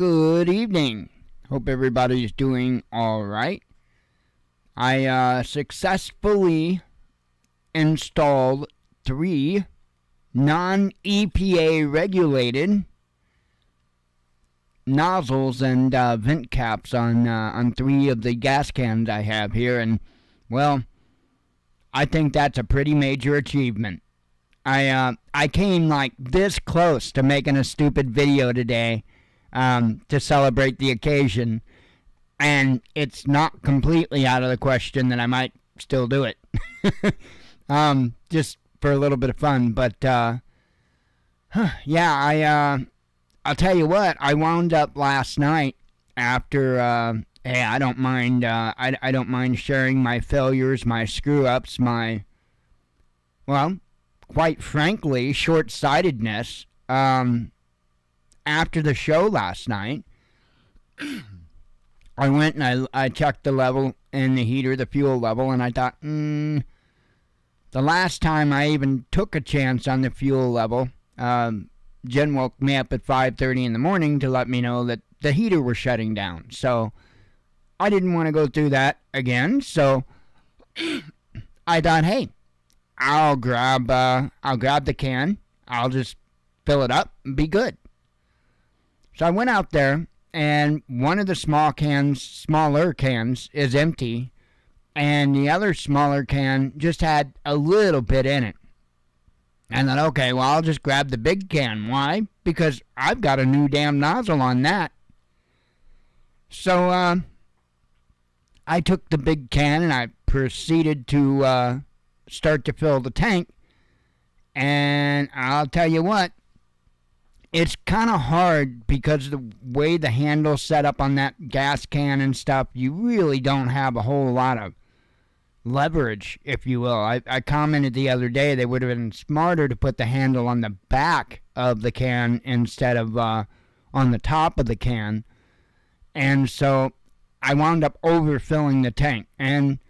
Good evening. Hope everybody's doing all right. I successfully installed 3 non-EPA regulated nozzles and vent caps on 3 of the gas cans I have here, and well, I think that's a pretty major achievement. I came like this close to making a stupid video today to celebrate the occasion, and it's not completely out of the question that I might still do it. Just for a little bit of fun, but yeah, I'll tell you what, I wound up last night after hey, I don't mind I don't mind sharing my failures, my screw ups, my, well, quite frankly, short-sightedness. After the show last night, I went and I checked the level in the heater, the fuel level, and I thought, the last time I even took a chance on the fuel level, Jen woke me up at 5:30 in the morning to let me know that the heater was shutting down. So I didn't want to go through that again. So I thought, hey, I'll grab the can. I'll just fill it up and be good. So I went out there, and one of the smaller cans is empty, and the other smaller can just had a little bit in it. And then, okay, well, I'll just grab the big can. Why? Because I've got a new damn nozzle on that. So I took the big can and I proceeded to start to fill the tank. And I'll tell you what, it's kind of hard because the way the handle's set up on that gas can and stuff, you really don't have a whole lot of leverage, if you will. I commented the other day they would have been smarter to put the handle on the back of the can instead of on the top of the can. And so I wound up overfilling the tank. And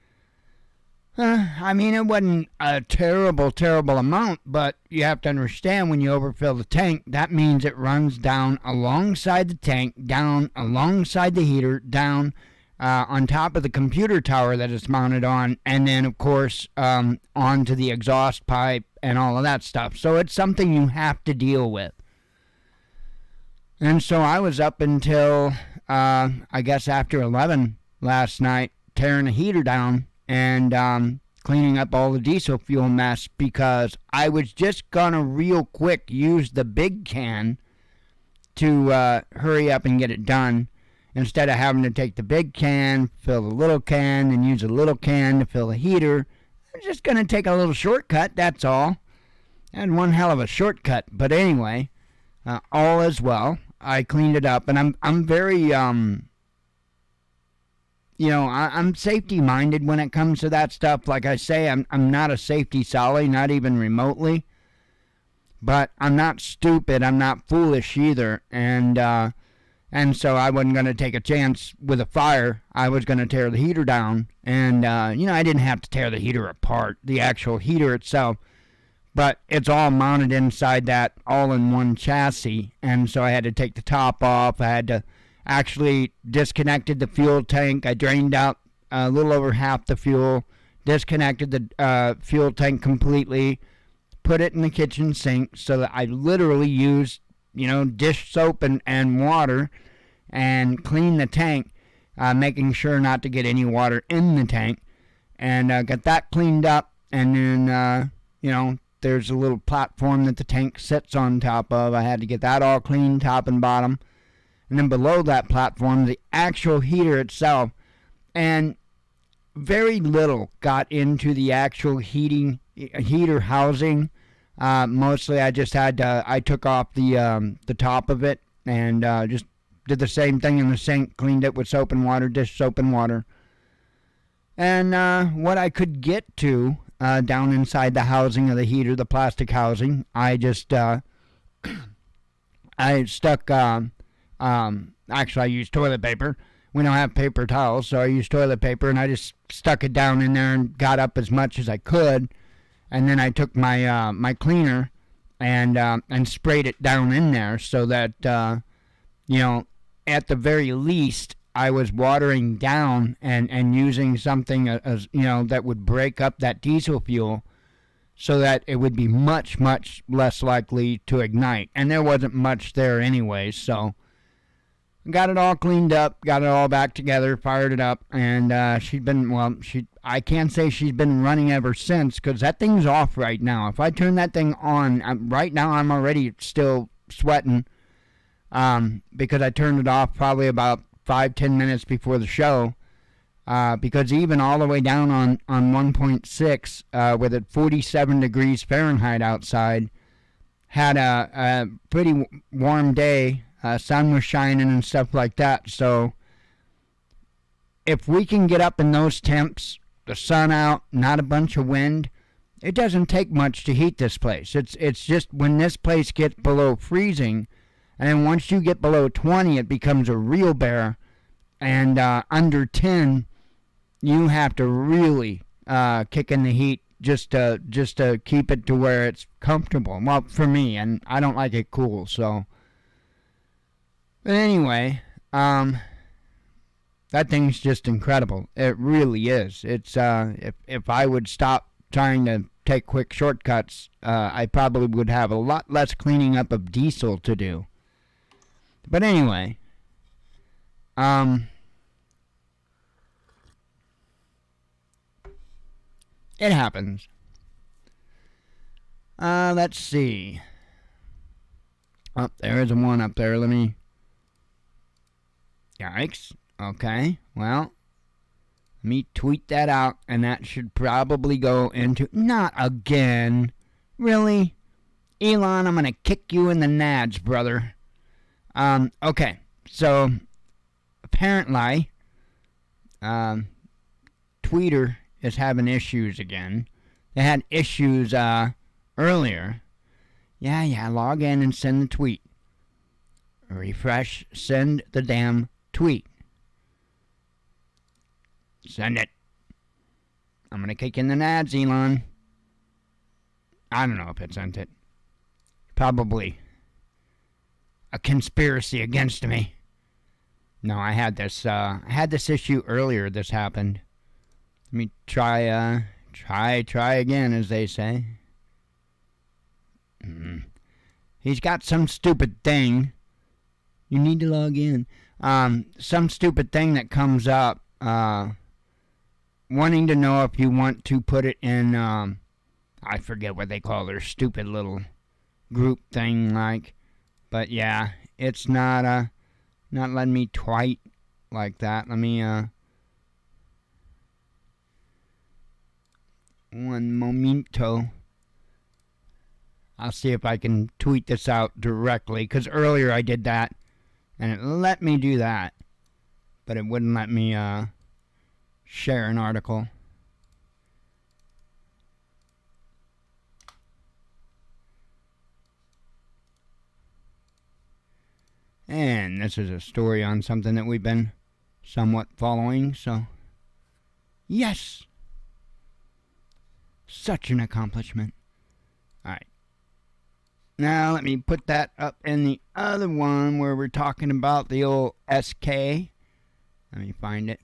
I mean, it wasn't a terrible amount, but you have to understand when you overfill the tank, that means it runs down alongside the tank, down alongside the heater, down on top of the computer tower that it's mounted on, and then, of course, onto the exhaust pipe and all of that stuff. So it's something you have to deal with. And so I was up until, I guess, after 11 last night, tearing the heater down and cleaning up all the diesel fuel mess, because I was just gonna real quick use the big can to hurry up and get it done, instead of having to take the big can, fill the little can, and use a little can to fill the heater. I'm just gonna take a little shortcut, that's all. And one hell of a shortcut, but anyway, all is well. I cleaned it up, and I'm very I'm safety minded when it comes to that stuff. Like I say, I'm not a safety Sally, not even remotely. But I'm not stupid. I'm not foolish either. And so I wasn't going to take a chance with a fire. I was going to tear the heater down. And, I didn't have to tear the heater apart, the actual heater itself. But it's all mounted inside that all-in-one chassis. And so I had to take the top off. I had to actually disconnected the fuel tank. I drained out a little over half the fuel, disconnected the fuel tank completely, put it in the kitchen sink so that I literally used, dish soap and water and clean the tank, making sure not to get any water in the tank, and got that cleaned up. And then, there's a little platform that the tank sits on top of. I had to get that all cleaned, top and bottom. And then below that platform, the actual heater itself. And very little got into the actual heater housing. Mostly I just I took off the top of it and just did the same thing in the sink, cleaned it with soap and water, dish soap and water. And what I could get to down inside the housing of the heater, the plastic housing, I just I stuck... actually I used toilet paper. We don't have paper towels, so I used toilet paper, and I just stuck it down in there and got up as much as I could. And then I took my my cleaner and sprayed it down in there so that at the very least, I was watering down and using something as that would break up that diesel fuel so that it would be much, much less likely to ignite. And there wasn't much there anyway, so got it all cleaned up, got it all back together, fired it up, and I can't say she's been running ever since, because that thing's off right now. If I turn that thing on, right now I'm already still sweating, because I turned it off probably about 5-10 minutes before the show, because even all the way down on 1.6, with it 47 degrees Fahrenheit outside, had a pretty warm day. Sun was shining and stuff like that. So if we can get up in those temps, the sun out, not a bunch of wind, it doesn't take much to heat this place. It's just when this place gets below freezing, and then once you get below 20, it becomes a real bear. And under 10, you have to really kick in the heat just to keep it to where it's comfortable. Well, for me, and I don't like it cool, so. But anyway, that thing's just incredible. It really is. It's if I would stop trying to take quick shortcuts, I probably would have a lot less cleaning up of diesel to do. But anyway, it happens. Let's see. Oh, there is a one up there. Let me. Yikes. Okay. Well, let me tweet that out, and that should probably go into. Not again. Really? Elon, I'm going to kick you in the nads, brother. Okay. So, apparently, Twitter is having issues again. They had issues earlier. Yeah, log in and send the tweet. Refresh, send the damn tweet. Send it. I'm going to kick in the nads, Elon. I don't know if it sent it. Probably a conspiracy against me. No, I had this issue earlier. This happened. Let me try again, as they say. He's got some stupid thing. You need to log in. Some stupid thing that comes up, wanting to know if you want to put it in, I forget what they call their stupid little group thing, like. But yeah, it's not letting me tweet like that. Let me, one momento. I'll see if I can tweet this out directly, because earlier I did that, and it let me do that, but it wouldn't let me share an article. And this is a story on something that we've been somewhat following, so yes! Such an accomplishment. Alright. Now let me put that up in the other one where we're talking about the old SK. Let me find it.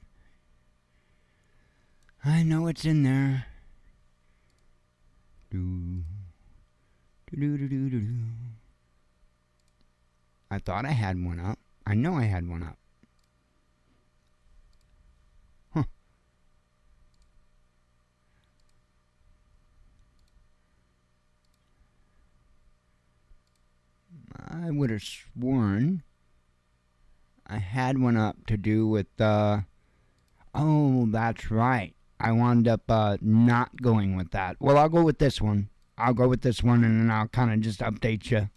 I know it's in there. I thought I had one up. I know I had one up. Huh. I would have sworn I had one up to do with oh, that's right. I wound up not going with that. Well, I'll go with this one. I'll go with this one, and then I'll kind of just update you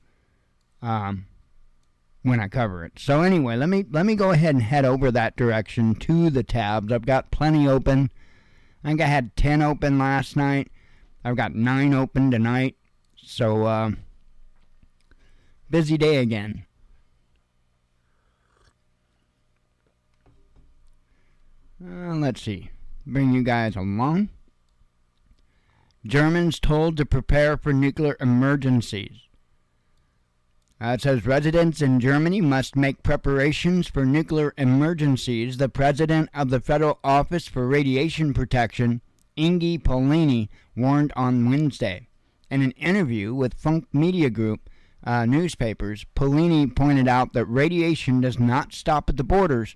when I cover it. So anyway, let me go ahead and head over that direction to the tabs. I've got plenty open. I think I had 10 open last night. I've got 9 open tonight. So busy day again. Let's see. Bring you guys along. Germans told to prepare for nuclear emergencies. It says residents in Germany must make preparations for nuclear emergencies. The president of the Federal Office for Radiation Protection, Ingi Polini, warned on Wednesday. In an interview with Funk Media Group newspapers, Polini pointed out that radiation does not stop at the borders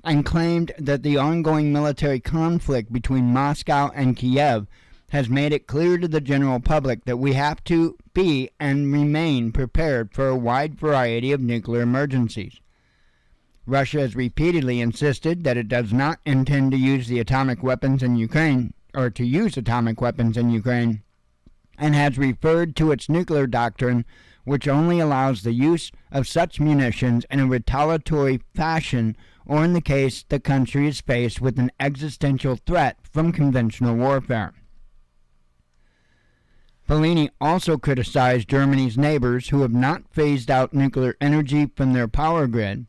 and claimed that the ongoing military conflict between Moscow and Kiev has made it clear to the general public that we have to be and remain prepared for a wide variety of nuclear emergencies. Russia has repeatedly insisted that it does not intend to use the atomic weapons in Ukraine, or to use atomic weapons in Ukraine, and has referred to its nuclear doctrine, which only allows the use of such munitions in a retaliatory fashion or in the case the country is faced with an existential threat from conventional warfare. Polini also criticized Germany's neighbors who have not phased out nuclear energy from their power grid.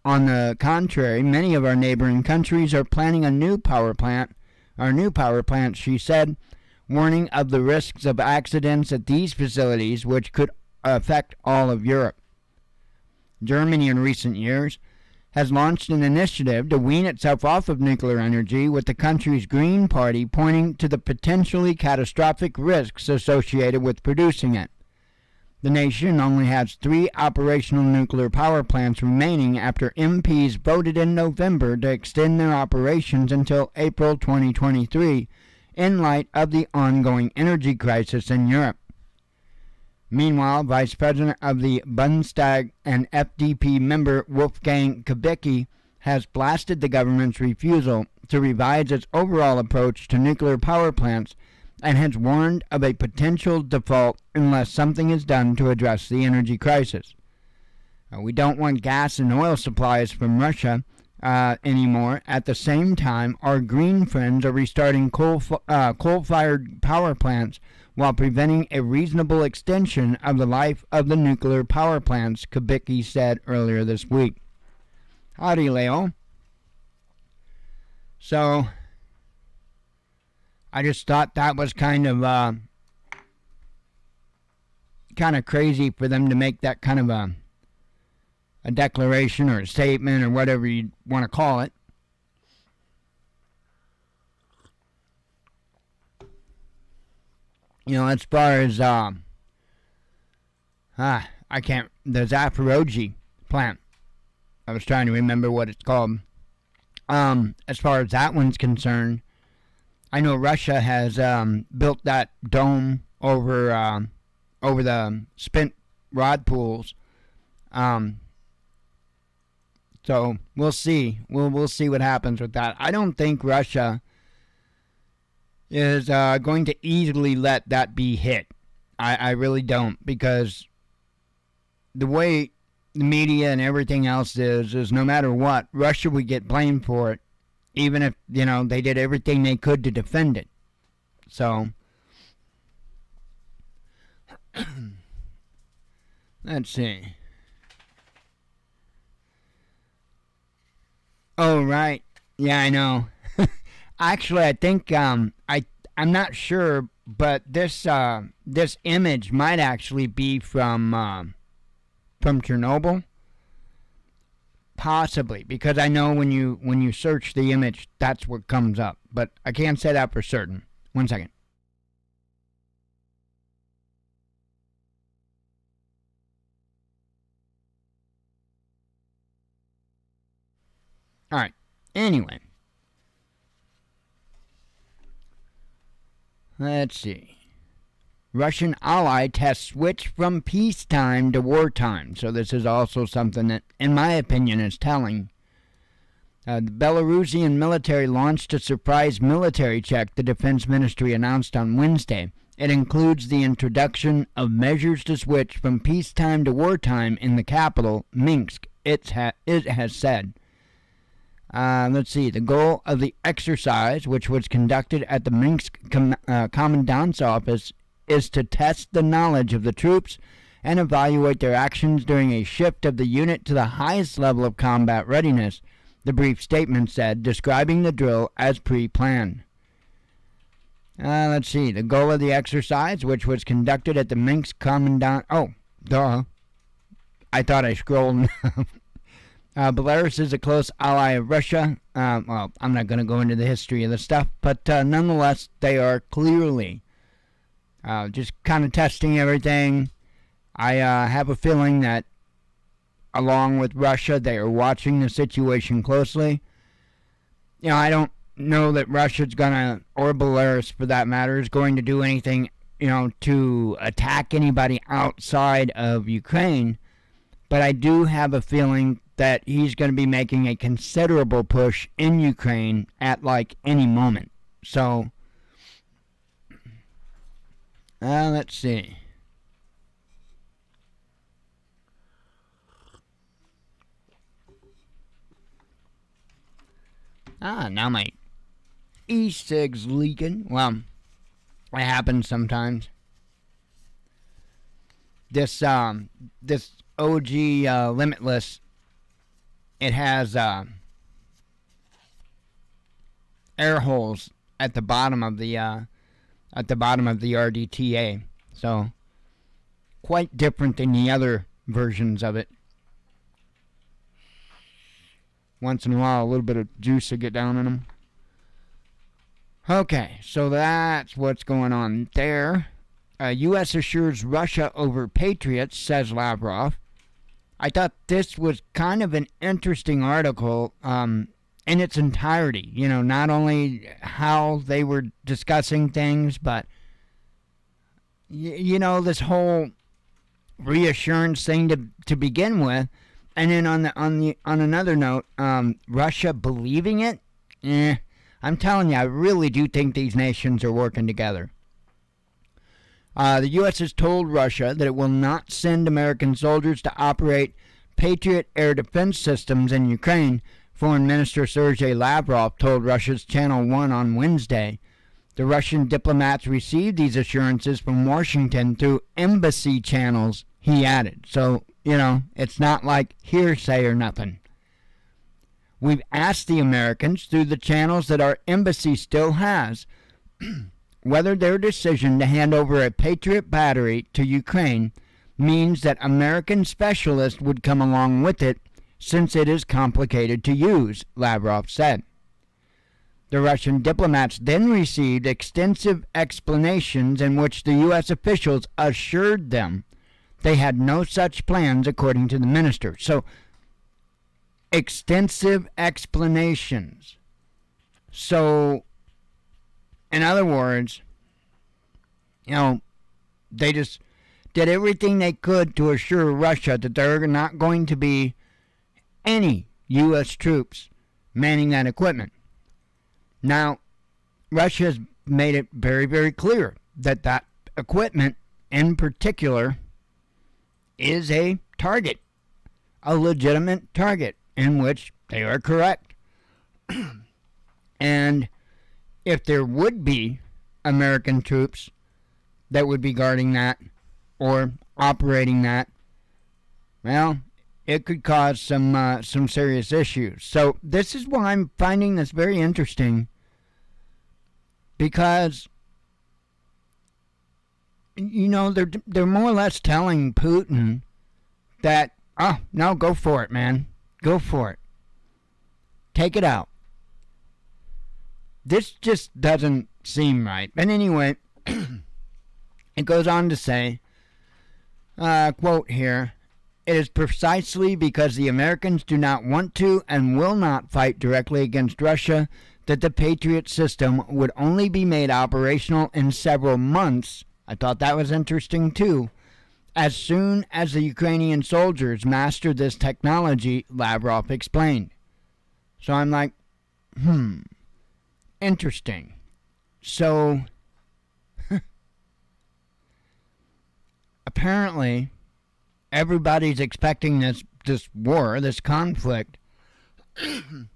On the contrary, many of our neighboring countries are planning a new power plant, she said, warning of the risks of accidents at these facilities which could affect all of Europe. Germany in recent years has launched an initiative to wean itself off of nuclear energy, with the country's Green Party pointing to the potentially catastrophic risks associated with producing it. The nation only has 3 operational nuclear power plants remaining after MPs voted in November to extend their operations until April 2023 in light of the ongoing energy crisis in Europe. Meanwhile, Vice President of the Bundestag and FDP member Wolfgang Kubicki has blasted the government's refusal to revise its overall approach to nuclear power plants and has warned of a potential default unless something is done to address the energy crisis. We don't want gas and oil supplies from Russia anymore. At the same time, our green friends are restarting coal-fired power plants while preventing a reasonable extension of the life of the nuclear power plants, Kubicki said earlier this week. Howdy, Leo. So, I just thought that was kind of crazy for them to make that kind of a declaration or a statement or whatever you want to call it. You know, as far as the Zaporozhye plant, I was trying to remember what it's called. As far as that one's concerned, I know Russia has built that dome over the spent rod pools. So we'll see. We'll see what happens with that. I don't think Russia is going to easily let that be hit. I really don't, because the way the media and everything else is no matter what, Russia would get blamed for it, even if, they did everything they could to defend it. So, let's see. Oh, right. Yeah, I know. Actually, I think I'm not sure, but this image might actually be from Chernobyl. Possibly, because I know when you search the image, that's what comes up. But I can't say that for certain. 1 second. All right. Anyway. Let's see. Russian ally tests switch from peacetime to wartime. So this is also something that, in my opinion, is telling. The Belarusian military launched a surprise military check, the Defense Ministry announced on Wednesday. It includes the introduction of measures to switch from peacetime to wartime in the capital, Minsk, it has said. Let's see. The goal of the exercise, which was conducted at the Minsk Commandant's office, is to test the knowledge of the troops and evaluate their actions during a shift of the unit to the highest level of combat readiness, the brief statement said, describing the drill as pre-planned. Let's see. The goal of the exercise, which was conducted at the Minsk Commandant... Oh, duh. I thought I scrolled. Belarus is a close ally of Russia. Well, I'm not going to go into the history of the stuff, but nonetheless, they are clearly just kind of testing everything. I have a feeling that, along with Russia, they are watching the situation closely. I don't know that Russia's going to, or Belarus for that matter, is going to do anything, to attack anybody outside of Ukraine. But I do have a feeling that he's going to be making a considerable push in Ukraine at any moment. So, let's see. Now my e-cig's leaking. Well, it happens sometimes. This OG Limitless, it has air holes at the bottom of the RDTA, so quite different than the other versions of it. Once in a while, a little bit of juice will get down in them. Okay, so that's what's going on there. U.S. assures Russia over Patriots, says Lavrov. I thought this was kind of an interesting article in its entirety. Not only how they were discussing things, but, this whole reassurance thing to begin with. And then on another note, Russia believing it? I'm telling you, I really do think these nations are working together. The U.S. has told Russia that it will not send American soldiers to operate Patriot air defense systems in Ukraine, Foreign Minister Sergei Lavrov told Russia's Channel 1 on Wednesday. The Russian diplomats received these assurances from Washington through embassy channels, he added. So, it's not like hearsay or nothing. We've asked the Americans through the channels that our embassy still has whether their decision to hand over a Patriot battery to Ukraine means that American specialists would come along with it, since it is complicated to use, Lavrov said. The Russian diplomats then received extensive explanations in which the U.S. officials assured them they had no such plans, according to the minister. So, extensive explanations. So, in other words, they just did everything they could to assure Russia that there are not going to be any U.S. troops manning that equipment. Now, Russia has made it very, very clear that that equipment in particular is a target, a legitimate target, in which they are correct. And if there would be American troops that would be guarding that or operating that, well, it could cause some serious issues. So this is why I'm finding this very interesting, because they're more or less telling Putin that, oh, no, go for it, man. Go for it. Take it out. This just doesn't seem right. But anyway, it goes on to say, quote here, "It is precisely because the Americans do not want to and will not fight directly against Russia that the Patriot system would only be made operational in several months." I thought that was interesting too. "As soon as the Ukrainian soldiers master this technology," Lavrov explained. So I'm like, interesting. So, apparently, everybody's expecting this war, this conflict,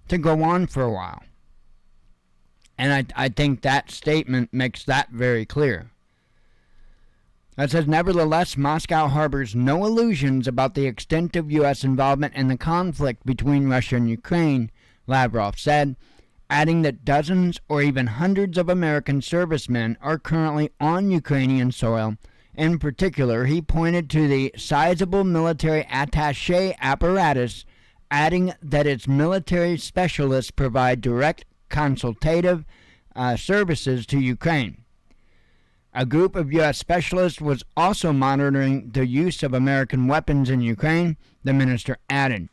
to go on for a while. And I think that statement makes that very clear. It says, "Nevertheless, Moscow harbors no illusions about the extent of U.S. involvement in the conflict between Russia and Ukraine," Lavrov said, adding that dozens or even hundreds of American servicemen are currently on Ukrainian soil In particular, he pointed to the sizable military attaché apparatus, adding that its military specialists provide direct consultative services to Ukraine. A group of U.S. specialists was also monitoring the use of American weapons in Ukraine, the minister added.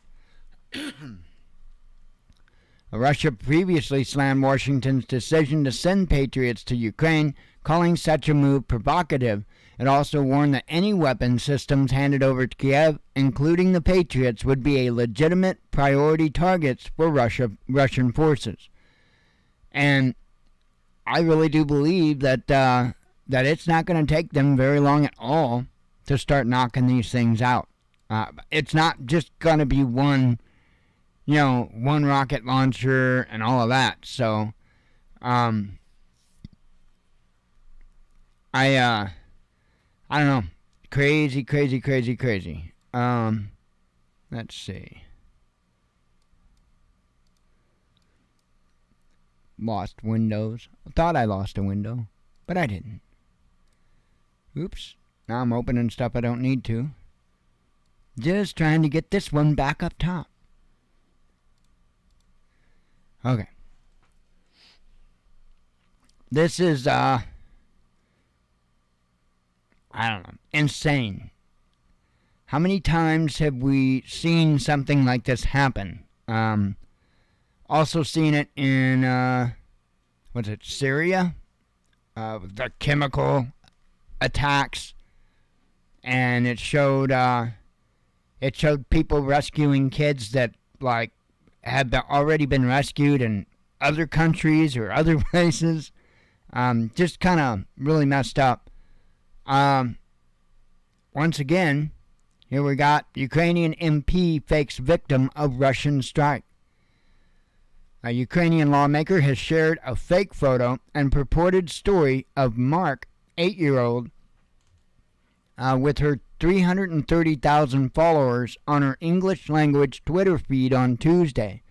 Russia previously slammed Washington's decision to send Patriots to Ukraine, calling such a move provocative. It also warned that any weapon systems handed over to Kiev, including the Patriots, would be a legitimate priority targets for Russian forces. And I really do believe that that it's not going to take them very long at all to start knocking these things out. It's not just going to be one rocket launcher and all of that. So, I don't know. Crazy. Let's see. Lost windows. I thought I lost a window, but I didn't. Oops. Now I'm opening stuff I don't need to. Just trying to get this one back up top. Okay. This is, I don't know, insane. How many times have we seen something like this happen? Also seen it in, Syria? The chemical attacks. And it showed people rescuing kids that, had already been rescued in other countries or other places. Just kind of really messed up. Once again, here we got Ukrainian MP fakes victim of Russian strike. A Ukrainian lawmaker has shared a fake photo and purported story of Mark, 8-year-old, with her 330,000 followers on her English-language Twitter feed on Tuesday.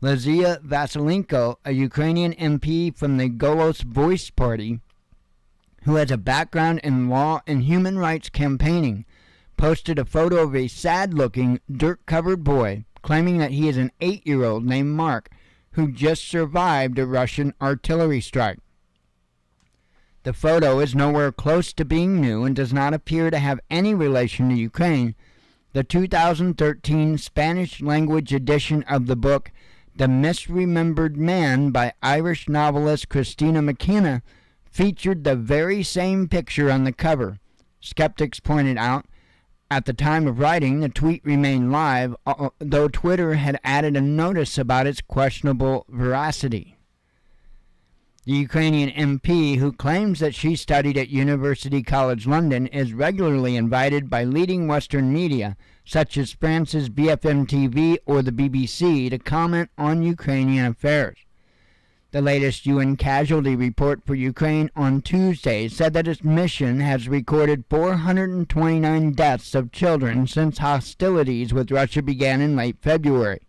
Lazia Vasilenko, a Ukrainian MP from the Golos Voice Party, who has a background in law and human rights campaigning, posted a photo of a sad-looking, dirt-covered boy, claiming that he is an 8-year-old named Mark, who just survived a Russian artillery strike. The photo is nowhere close to being new and does not appear to have any relation to Ukraine. The 2013 Spanish-language edition of the book The Misremembered Man by Irish novelist Christina McKenna featured the very same picture on the cover. Skeptics pointed out, at the time of writing, the tweet remained live, though Twitter had added a notice about its questionable veracity. The Ukrainian MP, who claims that she studied at University College London, is regularly invited by leading Western media, such as France's BFM TV or the BBC, to comment on Ukrainian affairs. The latest UN casualty report for Ukraine on Tuesday said that its mission has recorded 429 deaths of children since hostilities with Russia began in late February.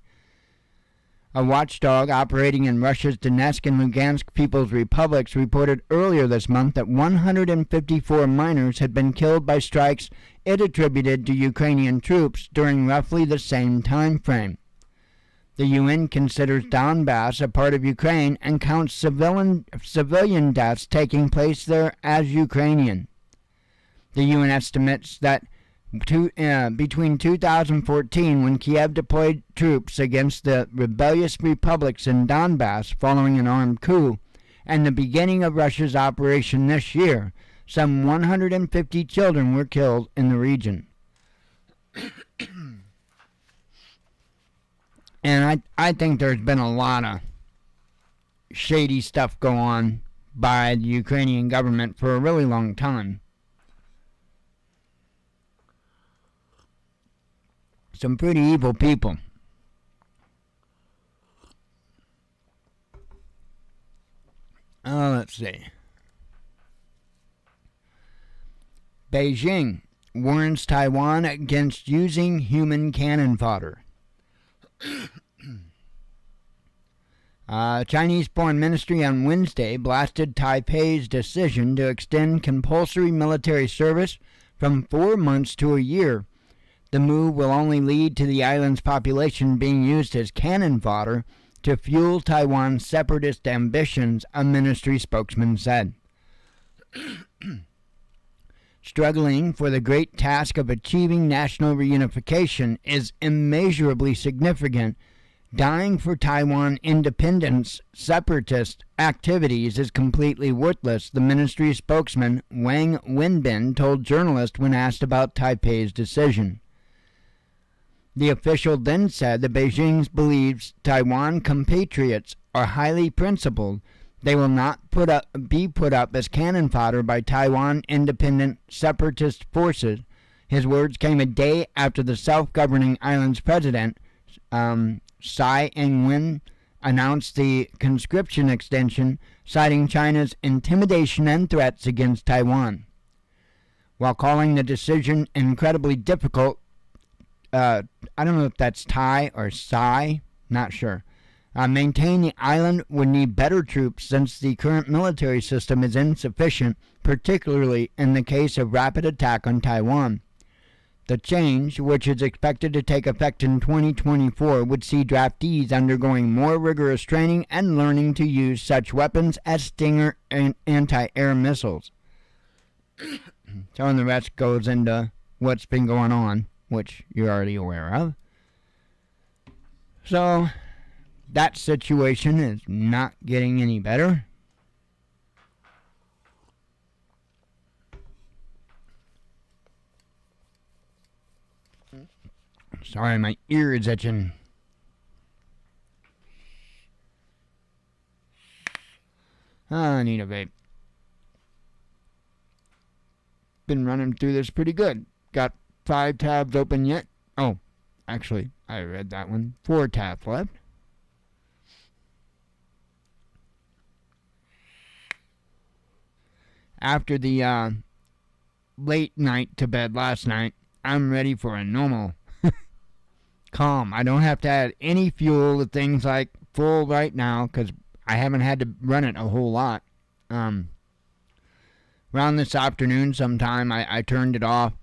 A watchdog operating in Russia's Donetsk and Lugansk People's Republics reported earlier this month that 154 minors had been killed by strikes it attributed to Ukrainian troops during roughly the same time frame. The UN considers Donbass a part of Ukraine and counts civilian deaths taking place there as Ukrainian. The UN estimates that between 2014, when Kiev deployed troops against the rebellious republics in Donbass following an armed coup, and the beginning of Russia's operation this year, some 150 children were killed in the region. And I think there's been a lot of shady stuff go on by the Ukrainian government for a really long time. Some pretty evil people. Let's see. Beijing warns Taiwan against using human cannon fodder. Chinese Foreign Ministry on Wednesday blasted Taipei's decision to extend compulsory military service from 4 months to a year. The move will only lead to the island's population being used as cannon fodder to fuel Taiwan's separatist ambitions, a ministry spokesman said. Struggling for the great task of achieving national reunification is immeasurably significant. Dying for Taiwan independence, separatist activities is completely worthless, the ministry spokesman Wang Wenbin told journalists when asked about Taipei's decision. The official then said that Beijing believes Taiwan compatriots are highly principled. They will not be put up as cannon fodder by Taiwan independent separatist forces. His words came a day after the self-governing island's president, Tsai Ing-wen, announced the conscription extension, citing China's intimidation and threats against Taiwan. While calling the decision incredibly difficult, I don't know if that's Thai or Tsai, not sure. Maintain the island would need better troops since the current military system is insufficient, particularly in the case of rapid attack on Taiwan. The change, which is expected to take effect in 2024, would see draftees undergoing more rigorous training and learning to use such weapons as Stinger and anti-air missiles. So, and the rest goes into what's been going on, which you're already aware of. So, that situation is not getting any better. Sorry, my ear is itching. I need a vape. Been running through this pretty good. Got 5 tabs open yet. Oh, actually, I read that one. 4 tabs left. After the late night to bed last night, I'm ready for a normal calm. I don't have to add any fuel to things like full right now because I haven't had to run it a whole lot. Around this afternoon sometime, I turned it off.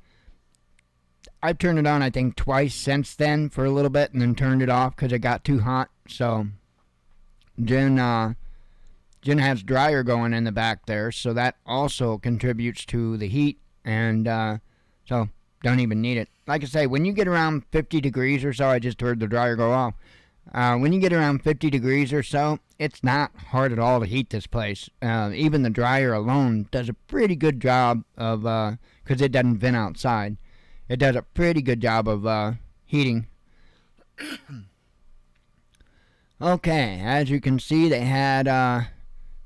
I've turned it on, I think, twice since then for a little bit and then turned it off because it got too hot. So, Jen has dryer going in the back there, so that also contributes to the heat, and so don't even need it. Like I say, when you get around 50 degrees or so, I just heard the dryer go off. When you get around 50 degrees or so, it's not hard at all to heat this place. Even the dryer alone does a pretty good job of, because it doesn't vent outside, it does a pretty good job of heating. Okay, as you can see, they had a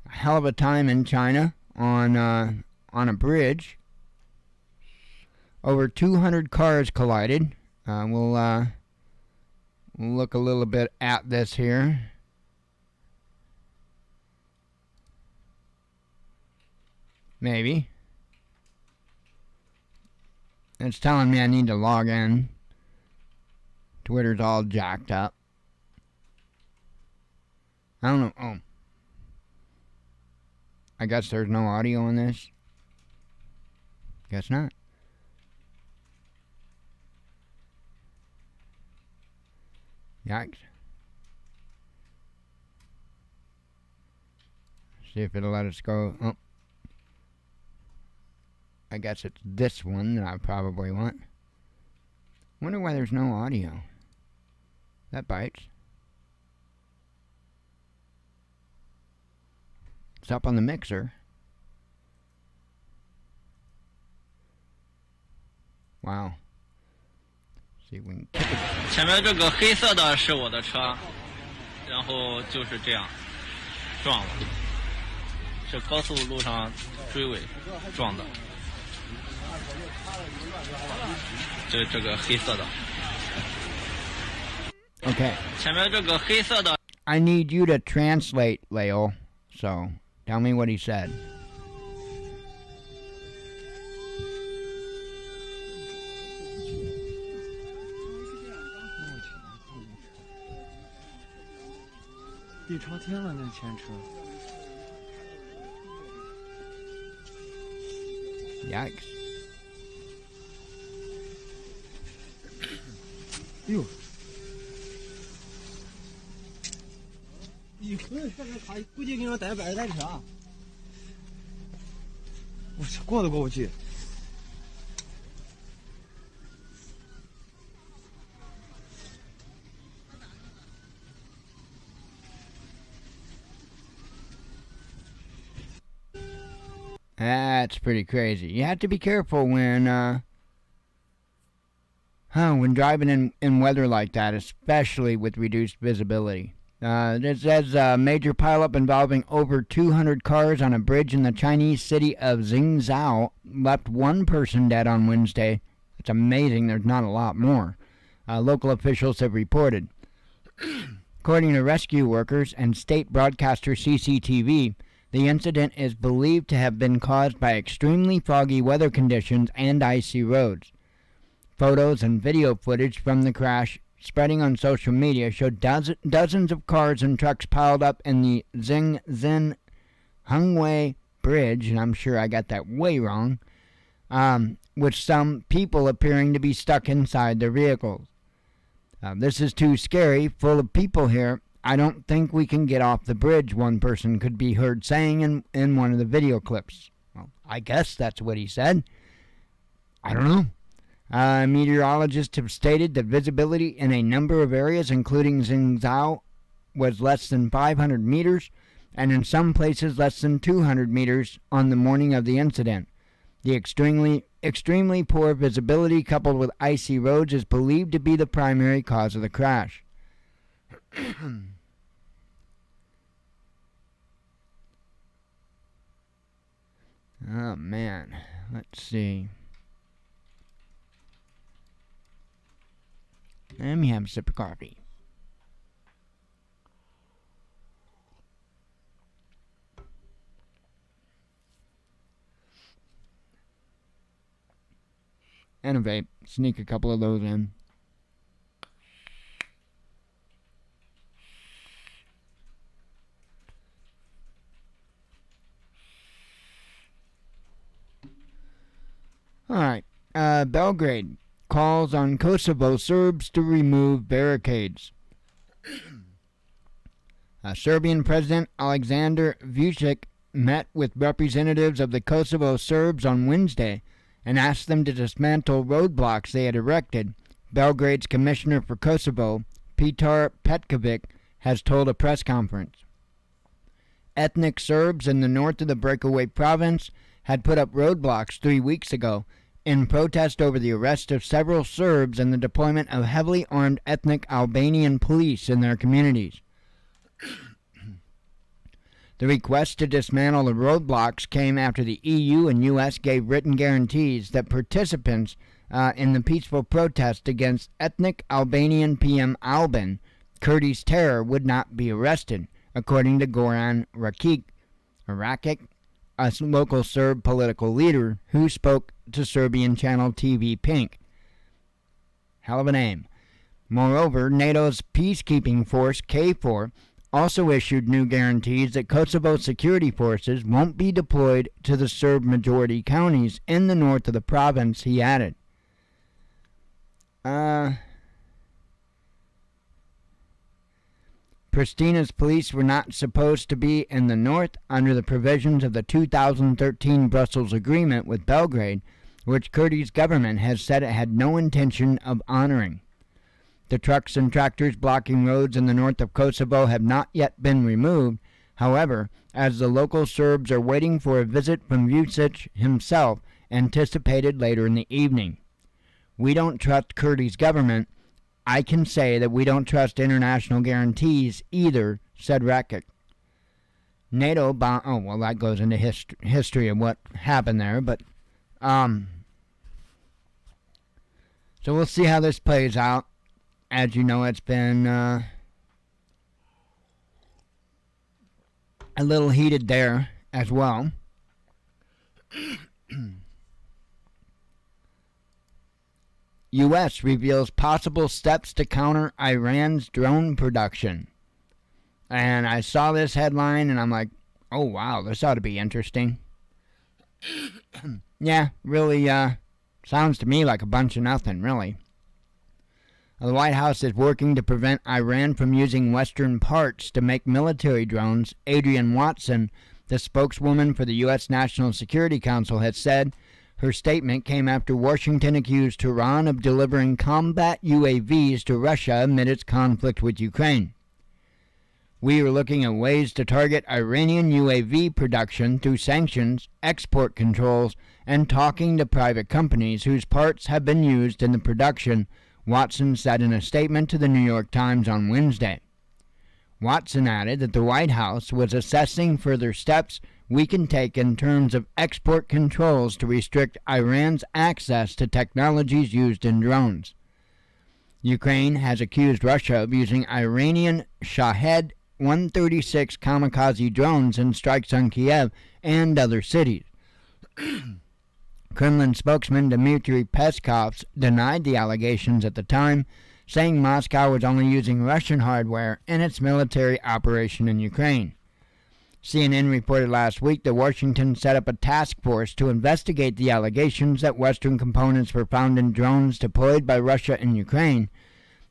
hell of a time in China on a bridge. Over 200 cars collided. We'll look a little bit at this here. Maybe. It's telling me I need to log in. Twitter's all jacked up. I don't know. Oh. I guess there's no audio on this. Guess not. Yikes. See if it'll let us go. Oh. I guess it's this one that I probably want. Wonder why there's no audio. That bites. It's up on the mixer. Wow. See if we can kick it. 前面这个黑色的是我的车，然后就是这样撞了，是高速路上追尾撞的。这个黑色的。Okay. 前面这个黑色的。I need you to translate, Leo. So, tell me what he said. 底朝天了，那前车。Yikes. 哟，一可能他估计给我带半台车。我操，过都过不去。That's pretty crazy. You have to be careful when driving in weather like that, especially with reduced visibility. It says major pileup involving over 200 cars on a bridge in the Chinese city of Xingzhou left one person dead on Wednesday. It's amazing there's not a lot more. Local officials have reported. According to rescue workers and state broadcaster CCTV, the incident is believed to have been caused by extremely foggy weather conditions and icy roads. Photos and video footage from the crash spreading on social media showed dozens of cars and trucks piled up in the Xingzhen Hengwei Bridge, and I'm sure I got that way wrong, with some people appearing to be stuck inside their vehicles. This is too scary, full of people here. I don't think we can get off the bridge, one person could be heard saying in one of the video clips. Well, I guess that's what he said. I don't know. Meteorologists have stated that visibility in a number of areas, including Xingzhou, was less than 500 meters, and in some places less than 200 meters on the morning of the incident. The extremely poor visibility coupled with icy roads is believed to be the primary cause of the crash. Oh man, let's see. Let me have a sip of coffee. And a vape. Sneak a couple of those in. Alright. Belgrade calls on Kosovo Serbs to remove barricades. Serbian President Alexander Vučić met with representatives of the Kosovo Serbs on Wednesday and asked them to dismantle roadblocks they had erected, Belgrade's Commissioner for Kosovo, Petar Petković, has told a press conference. Ethnic Serbs in the north of the breakaway province had put up roadblocks 3 weeks ago in protest over the arrest of several Serbs and the deployment of heavily armed ethnic Albanian police in their communities. The request to dismantle the roadblocks came after the EU and U.S. gave written guarantees that participants in the peaceful protest against ethnic Albanian PM Alban, Kurdi's terror, would not be arrested, according to Goran Rakic, a local Serb political leader who spoke to Serbian channel TV Pink. Hell of a name. Moreover, NATO's peacekeeping force, KFOR, also issued new guarantees that Kosovo security forces won't be deployed to the Serb-majority counties in the north of the province, he added. Pristina's police were not supposed to be in the north under the provisions of the 2013 Brussels Agreement with Belgrade, which Kurdi's government has said it had no intention of honoring. The trucks and tractors blocking roads in the north of Kosovo have not yet been removed, however, as the local Serbs are waiting for a visit from Vučić himself, anticipated later in the evening. We don't trust Kurdi's government. I can say that we don't trust international guarantees either, said Rakic. NATO that goes into history of what happened there, but so we'll see how this plays out. As you know, it's been a little heated there as well. U.S. reveals possible steps to counter Iran's drone production. And I saw this headline, and I'm like, oh, wow, this ought to be interesting. Yeah, really sounds to me like a bunch of nothing, really. The White House is working to prevent Iran from using Western parts to make military drones. Adrienne Watson, the spokeswoman for the U.S. National Security Council, has said. Her statement came after Washington accused Tehran of delivering combat UAVs to Russia amid its conflict with Ukraine. We are looking at ways to target Iranian UAV production through sanctions, export controls, and talking to private companies whose parts have been used in the production, Watson said in a statement to the New York Times on Wednesday. Watson added that the White House was assessing further steps we can take in terms of export controls to restrict Iran's access to technologies used in drones. Ukraine has accused Russia of using Iranian Shahed 136 kamikaze drones in strikes on Kiev and other cities. Kremlin spokesman Dmitry Peskov denied the allegations at the time, saying Moscow was only using Russian hardware in its military operation in Ukraine. CNN reported last week that Washington set up a task force to investigate the allegations that Western components were found in drones deployed by Russia in Ukraine.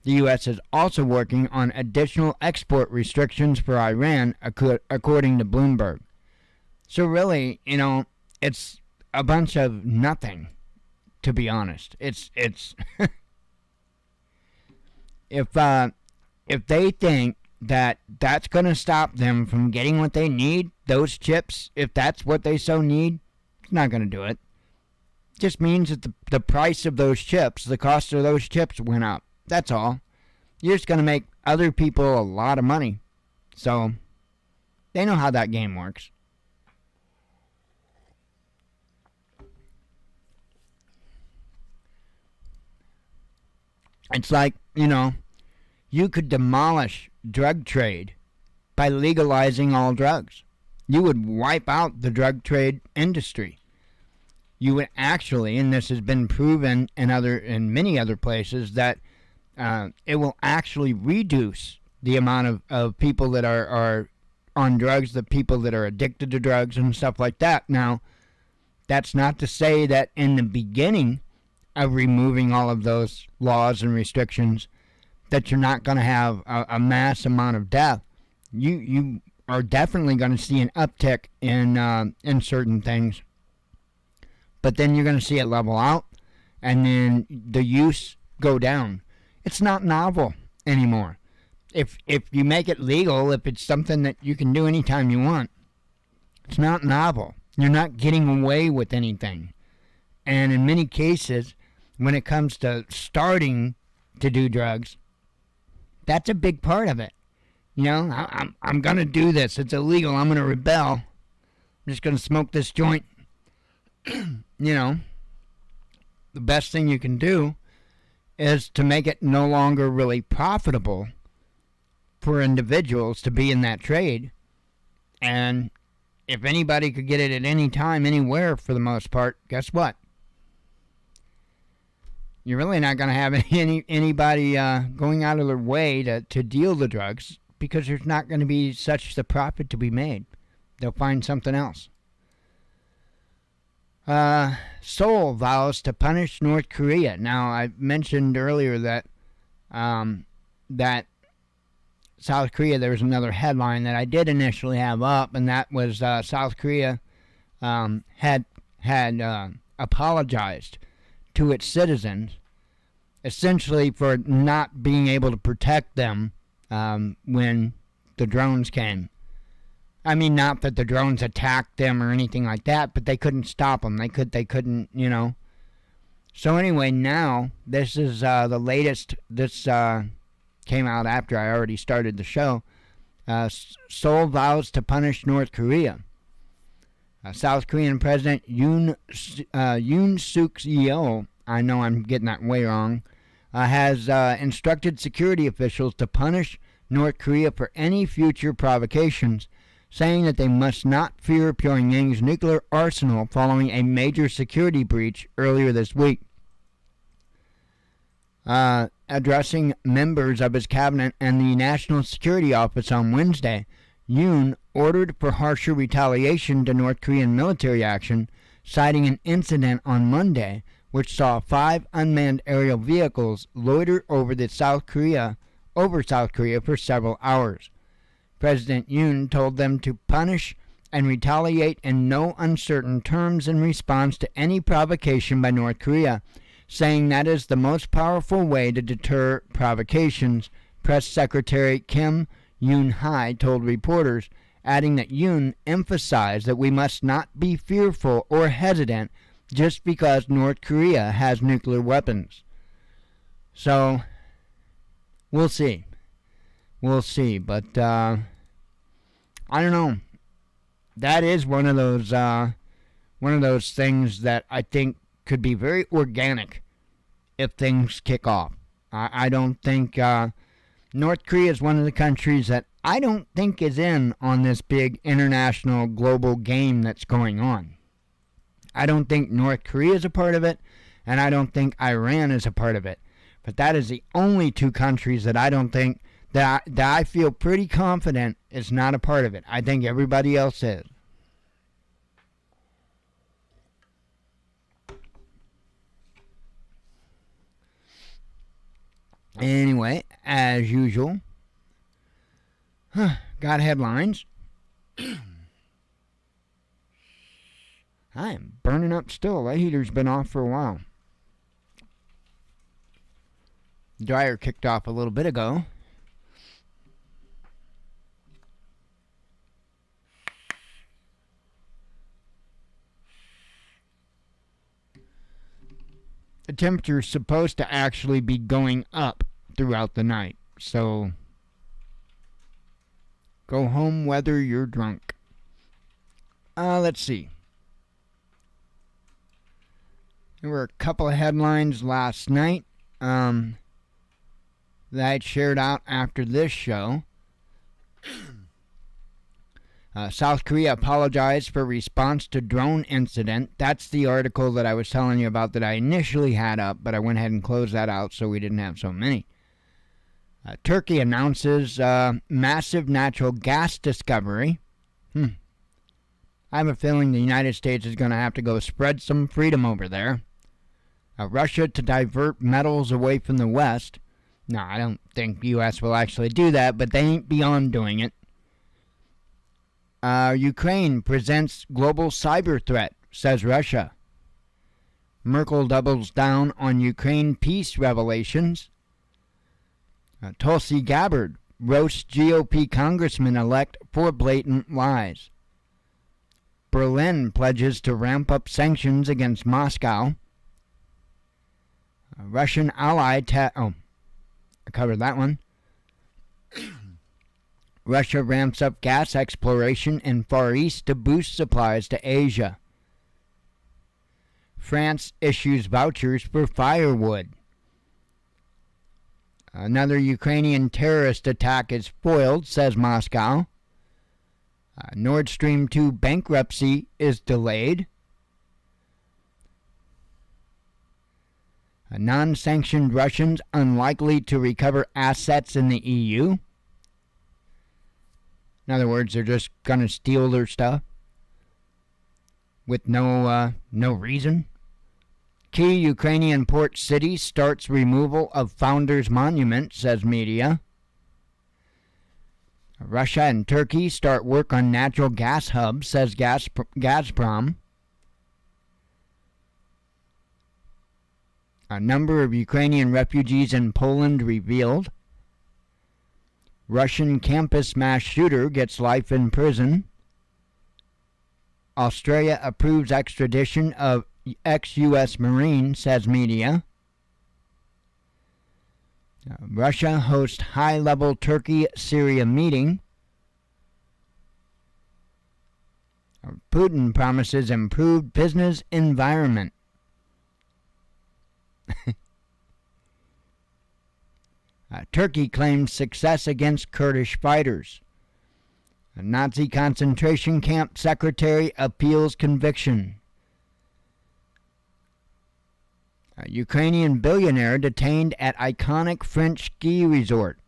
The U.S. is also working on additional export restrictions for Iran, according to Bloomberg. So really, it's a bunch of nothing, to be honest. It's if they think that that's going to stop them from getting what they need, those chips, if that's what they so need, it's not going to do it. It just means that the price of those chips, the cost of those chips went up. That's all. You're just going to make other people a lot of money. So, they know how that game works. It's like, you could demolish drug trade by legalizing all drugs. You would wipe out the drug trade industry. You would actually, and this has been proven in many other places, that it will actually reduce the amount of people that are on drugs, the people that are addicted to drugs and stuff like that. Now, that's not to say that in the beginning of removing all of those laws and restrictions that you're not going to have a mass amount of death. You are definitely going to see an uptick in certain things, but then you're going to see it level out, and then the use go down. It's not novel anymore. If you make it legal, if it's something that you can do anytime you want, it's not novel. You're not getting away with anything. And in many cases, when it comes to starting to do drugs, that's a big part of it. I'm going to do this. It's illegal. I'm going to rebel. I'm just going to smoke this joint. The best thing you can do is to make it no longer really profitable for individuals to be in that trade. And if anybody could get it at any time, anywhere, for the most part, guess what? You're really not going to have anybody going out of their way to deal the drugs, because there's not going to be such the profit to be made. They'll find something else. Seoul vows to punish North Korea. Now, I mentioned earlier that that South Korea, there was another headline that I did initially have up, and that was South Korea had apologized to its citizens, essentially for not being able to protect them when the drones came. I mean, not that the drones attacked them or anything like that, but they couldn't stop them. They couldn't, So anyway, now, this is the latest. This came out after I already started the show. Seoul vows to punish North Korea. South Korean President Yoon Suk Yeol, I know I'm getting that way wrong, has instructed security officials to punish North Korea for any future provocations, saying that they must not fear Pyongyang's nuclear arsenal following a major security breach earlier this week. Addressing members of his cabinet and the National Security Office on Wednesday, Yoon ordered for harsher retaliation to North Korean military action, citing an incident on Monday which saw 5 unmanned aerial vehicles loiter over South Korea for several hours. President Yoon told them to punish and retaliate in no uncertain terms in response to any provocation by North Korea, saying that is the most powerful way to deter provocations, Press Secretary Kim Yoon-hai told reporters, adding that Yoon emphasized that we must not be fearful or hesitant just because North Korea has nuclear weapons. So, we'll see. But I don't know. That is one of those things that I think could be very organic if things kick off. I don't think North Korea is one of the countries that I don't think is in on this big international global game that's going on. I don't think North Korea is a part of it, and I don't think Iran is a part of it. But that is the only 2 countries that I don't think that I feel pretty confident is not a part of it. I think everybody else is. Anyway, as usual, got headlines. I am burning up still. That heater's been off for a while. Dryer kicked off a little bit ago. The temperature is supposed to actually be going up throughout the night. So, go home whether you're drunk. Let's see. There were a couple of headlines last night that I shared out after this show. South Korea apologized for response to drone incident. That's the article that I was telling you about that I initially had up, but I went ahead and closed that out so we didn't have so many. Turkey announces massive natural gas discovery. I have a feeling the United States is going to have to go spread some freedom over there. Russia to divert metals away from the West. No, I don't think the U.S. will actually do that, but they ain't beyond doing it. Ukraine presents global cyber threat, says Russia. Merkel doubles down on Ukraine peace revelations. Tulsi Gabbard roasts GOP congressman-elect for blatant lies. Berlin pledges to ramp up sanctions against Moscow. Russian ally I covered that one. Russia ramps up gas exploration in Far East to boost supplies to Asia. France issues vouchers for firewood. Another Ukrainian terrorist attack is foiled, says Moscow. Nord Stream 2 bankruptcy is delayed. Non-sanctioned Russians unlikely to recover assets in the EU. In other words, they're just going to steal their stuff with no reason. Key Ukrainian port city starts removal of founders' monument, says media. Russia and Turkey start work on natural gas hub, says Gazprom. A number of Ukrainian refugees in Poland revealed. Russian campus mass shooter gets life in prison. Australia approves extradition of ex-U.S. Marine, says media. Russia hosts high-level Turkey-Syria meeting. Putin promises improved business environment. Turkey claims success against Kurdish fighters. A Nazi concentration camp secretary appeals conviction. A Ukrainian billionaire detained at iconic French ski resort.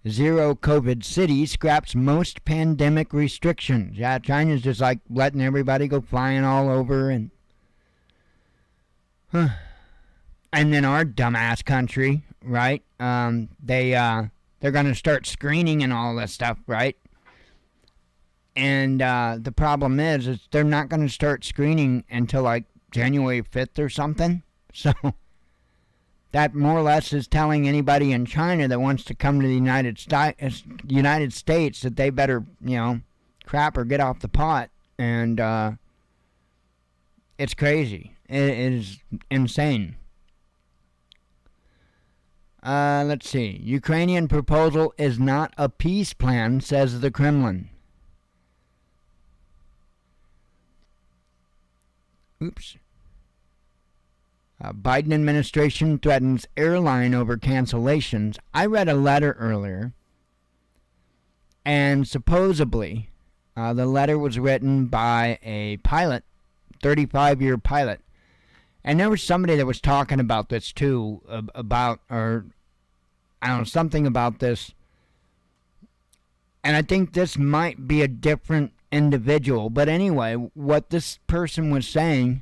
Zero COVID city scraps most pandemic restrictions. Yeah, China's just like letting everybody go flying all over and then our dumbass country, right? They're gonna start screening and all this stuff, right? And the problem is they're not gonna start screening until like January 5th or something. So that more or less is telling anybody in China that wants to come to the United States that they better, crap or get off the pot. And it's crazy. It is insane. Let's see. Ukrainian proposal is not a peace plan, says the Kremlin. Oops. Biden administration threatens airline over cancellations. I read a letter earlier, and supposedly the letter was written by a pilot, 35-year pilot. And there was somebody that was talking about this too, something about this. And I think this might be a different individual. But anyway, what this person was saying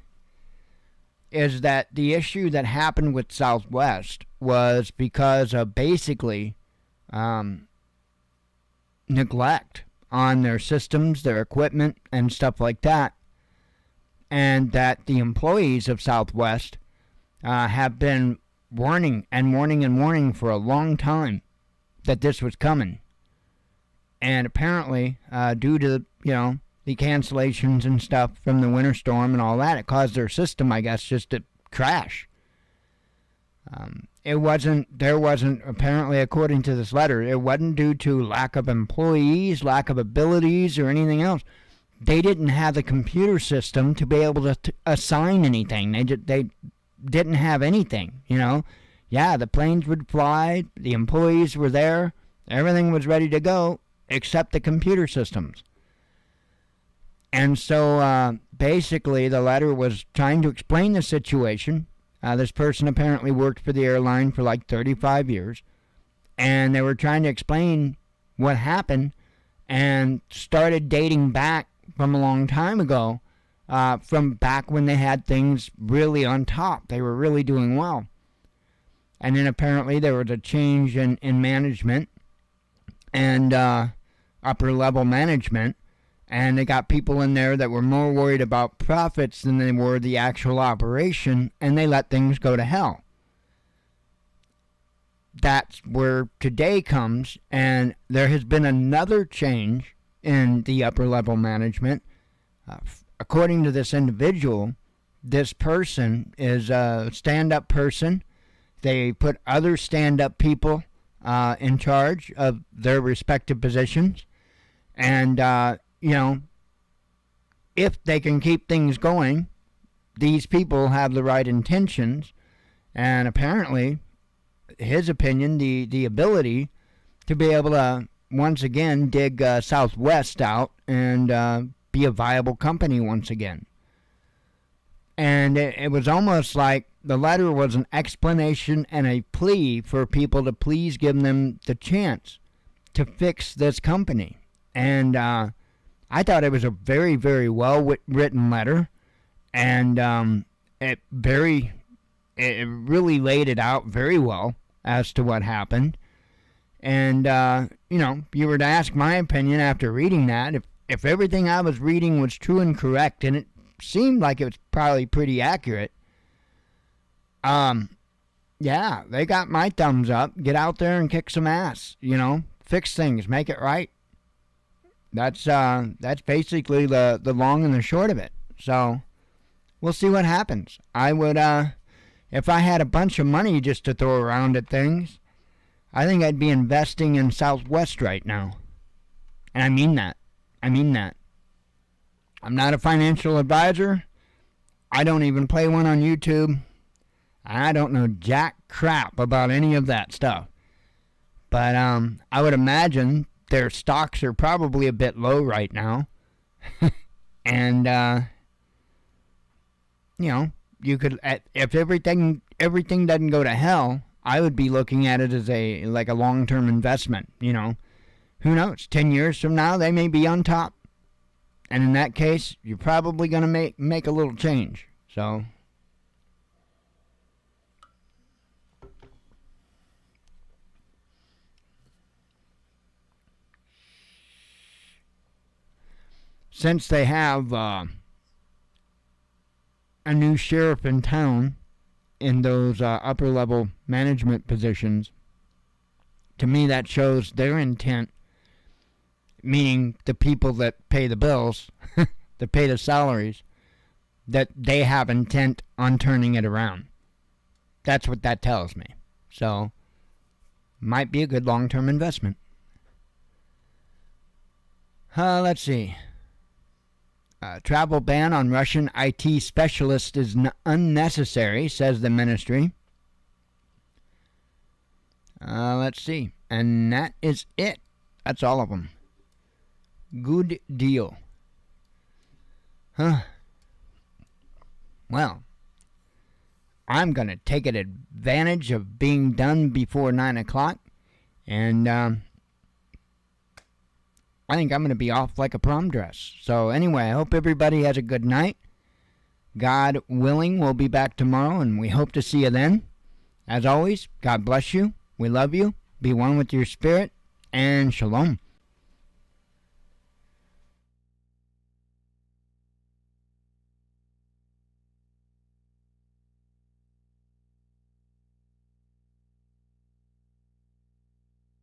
is that the issue that happened with Southwest was because of basically neglect on their systems, their equipment, and stuff like that. And that the employees of Southwest have been warning for a long time that this was coming. And apparently, due to, the cancellations and stuff from the winter storm and all that, it caused their system, I guess, just to crash. There wasn't, apparently, according to this letter, it wasn't due to lack of employees, lack of abilities, or anything else. They didn't have the computer system to be able to assign anything. They didn't have anything, Yeah, the planes would fly, the employees were there, everything was ready to go, except the computer systems. And so basically the letter was trying to explain the situation. This person apparently worked for the airline for like 35 years. And they were trying to explain what happened and started dating back from a long time ago, from back when they had things really on top. They were really doing well. And then apparently there was a change in management and upper level management. And they got people in there that were more worried about profits than they were the actual operation, and they let things go to hell. That's where today comes, and there has been another change in the upper level management. According to this individual, this person is a stand-up person. They put other stand-up people in charge of their respective positions, and if they can keep things going, these people have the right intentions, and apparently, his opinion, the ability to be able to once again dig Southwest out and be a viable company once again. And it was almost like the letter was an explanation and a plea for people to please give them the chance to fix this company. And I thought it was a very, very well written letter, and it really laid it out very well as to what happened. And you were to ask my opinion after reading that, if everything I was reading was true and correct, and it seemed like it was probably pretty accurate, yeah, they got my thumbs up. Get out there and kick some ass, fix things, make it right. That's basically the long and the short of it. So we'll see what happens. I would, if I had a bunch of money just to throw around at things, I think I'd be investing in Southwest right now. And I mean that. I'm not a financial advisor. I don't even play one on YouTube. I don't know jack crap about any of that stuff. But I would imagine their stocks are probably a bit low right now. And, you could, if everything doesn't go to hell, I would be looking at it as a long-term investment. You know, who knows? 10 years from now, they may be on top, and in that case, you're probably going to make a little change. So, since they have a new sheriff in town in those upper level management positions, to me that shows their intent, meaning the people that pay the bills, that pay the salaries, that they have intent on turning it around. That's what that tells me. So, might be a good long-term investment. Let's see. Travel ban on Russian IT specialists is unnecessary, says the ministry. Let's see. And that is it. That's all of them. Good deal. Well, I'm going to take advantage of being done before 9 o'clock. And I think I'm going to be off like a prom dress. So anyway, I hope everybody has a good night. God willing, we'll be back tomorrow, and we hope to see you then. As always, God bless you. We love you. Be one with your spirit. And shalom.